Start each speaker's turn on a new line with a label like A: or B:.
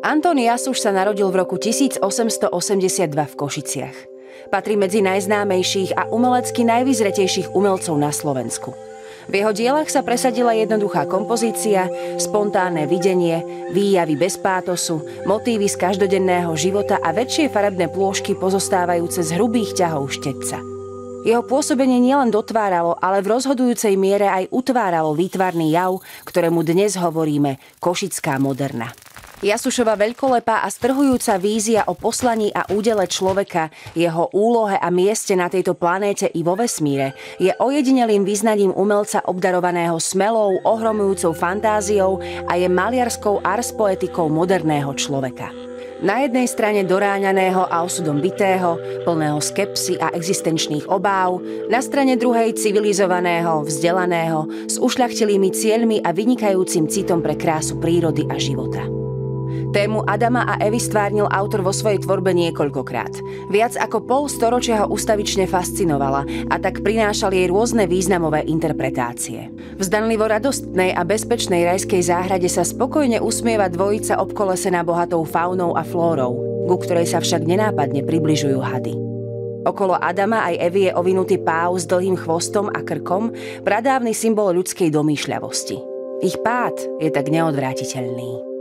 A: Anton Jasuš sa narodil v roku 1882 v Košiciach. Patrí medzi najznámejších a umelecky najvyzretejších umelcov na Slovensku. V jeho dielach sa presadila jednoduchá kompozícia, spontánne videnie, výjavy bez pátosu, motívy z každodenného života a väčšie farebné plôžky pozostávajúce z hrubých ťahov štetca. Jeho pôsobenie nielen dotváralo, ale v rozhodujúcej miere aj utváralo výtvarný jav, ktorému dnes hovoríme košická moderna. Jasušova veľkolepá a strhujúca vízia o poslaní a údele človeka, jeho úlohe a mieste na tejto planéte i vo vesmíre je ojedinelým vyznaním umelca obdarovaného smelou, ohromujúcou fantáziou a je maliarskou ars poetikou moderného človeka. Na jednej strane doráňaného a osudom bitého, plného skepsy a existenčných obáv, na strane druhej civilizovaného, vzdelaného, s ušľachtilými cieľmi a vynikajúcim citom pre krásu prírody a života. Tému Adama a Evy stvárnil autor vo svojej tvorbe niekoľkokrát. Viac ako pol storočia ho ustavične fascinovala a tak prinášal jej rôzne významové interpretácie. V zdanlivo radostnej a bezpečnej rajskej záhrade sa spokojne usmieva dvojica obkolesená bohatou faunou a flórou, ku ktorej sa však nenápadne približujú hady. Okolo Adama aj Evy je ovinutý páv s dlhým chvostom a krkom, pradávny symbol ľudskej domýšľavosti. Ich pád je tak neodvrátiteľný.